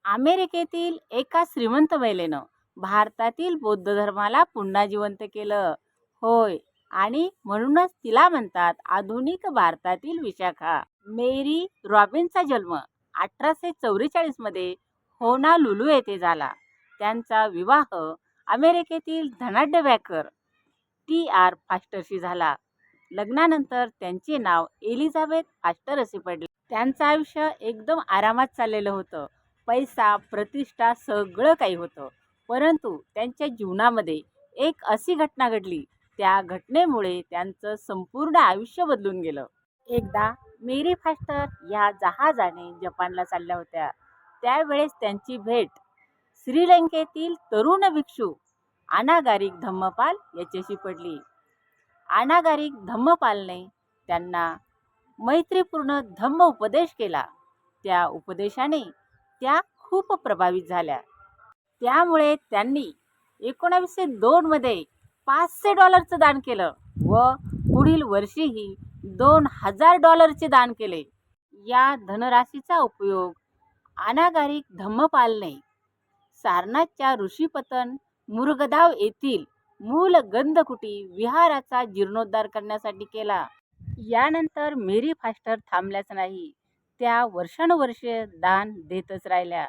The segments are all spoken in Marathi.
अमेरिकेतील एका श्रीमंत महिलेनं भारतातील बौद्ध धर्माला पुन्हा जिवंत केलं. होय, आणि म्हणूनच तिला म्हणतात आधुनिक भारतातील विशाखा. मेरी रॉबिन्सचा जन्म 1844 मध्ये होनालुलू येथे झाला. त्यांचा विवाह अमेरिकेतील धनाढ्य बँकर टी.आर. फास्टरशी झाला. लग्नानंतर त्यांचे नाव एलिझाबेथ फास्टर असे पडले. त्यांचं आयुष्य एकदम आरामात चाललेलं होतं. पैसा, प्रतिष्ठा सगळं काही होतं. परंतु त्यांच्या जीवनामध्ये एक अशी घटना घडली, त्या घटनेमुळे त्यांचं संपूर्ण आयुष्य बदलून गेलं. एकदा मेरी फास्टर या जहाजाने जपानला चालल्या होत्या. त्यावेळेस त्यांची भेट श्रीलंकेतील तरुण भिक्षू अनागारिक धम्मपाल याच्याशी पडली. अनागारिक धम्मपालने त्यांना मैत्रीपूर्ण धम्म उपदेश केला. त्या उपदेशाने त्या खूप प्रभावित झाल्या. त्यामुळे त्यांनी 1902 मध्ये $500 दान केलं व पुढील वर्षीही $2000 दान केले. या धनराशीचा उपयोग अनागारिक धम्मपालने सारनाथच्या ऋषीपतन मुरुगदाव येथील मूल गंधकुटी विहाराचा जीर्णोद्धार करण्यासाठी केला. यानंतर मेरी फास्टर थांबल्याच नाही. त्या वर्षानुवर्षे दान देतच राहिल्या.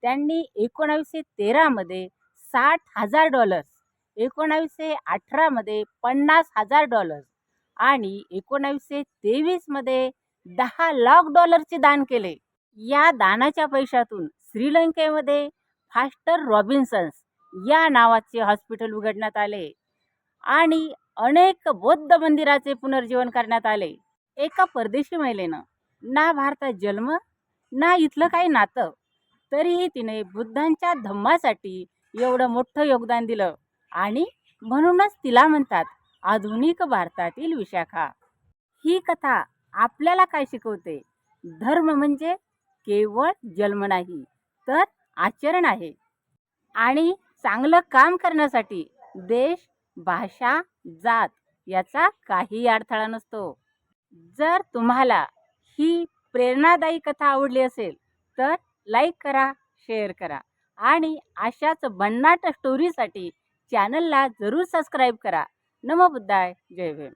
त्यांनी 1913 मध्ये $60,000, 1918 मध्ये $50,000 आणि 1923 मध्ये $10 लाख दान केले. या दानाच्या पैशातून श्रीलंकेमध्ये फास्टर रॉबिन्सन्स या नावाचे हॉस्पिटल उघडण्यात आले आणि अनेक बौद्ध मंदिराचे पुनर्जीवन करण्यात आले. एका परदेशी महिलेनं ना भारतात जन्म ना इथलं काही नातं, तरीही तिने बुद्धांच्या धम्मासाठी एवढं मोठं योगदान दिलं आणि म्हणूनच तिला म्हणतात आधुनिक भारतातील विशाखा. ही कथा आपल्याला काय शिकवते? धर्म म्हणजे केवळ जन्म नाही, तर आचरण आहे. आणि चांगलं काम करण्यासाठी देश, भाषा, जात याचा काही अडथळा नसतो. जर तुम्हाला ही प्रेरणादायी कथा आवडली असेल तर लाईक करा, शेअर करा आणि अशाच भन्नाट स्टोरीसाठी चॅनलला जरूर सबस्क्राईब करा. नमो बुद्धाय. जय भीम.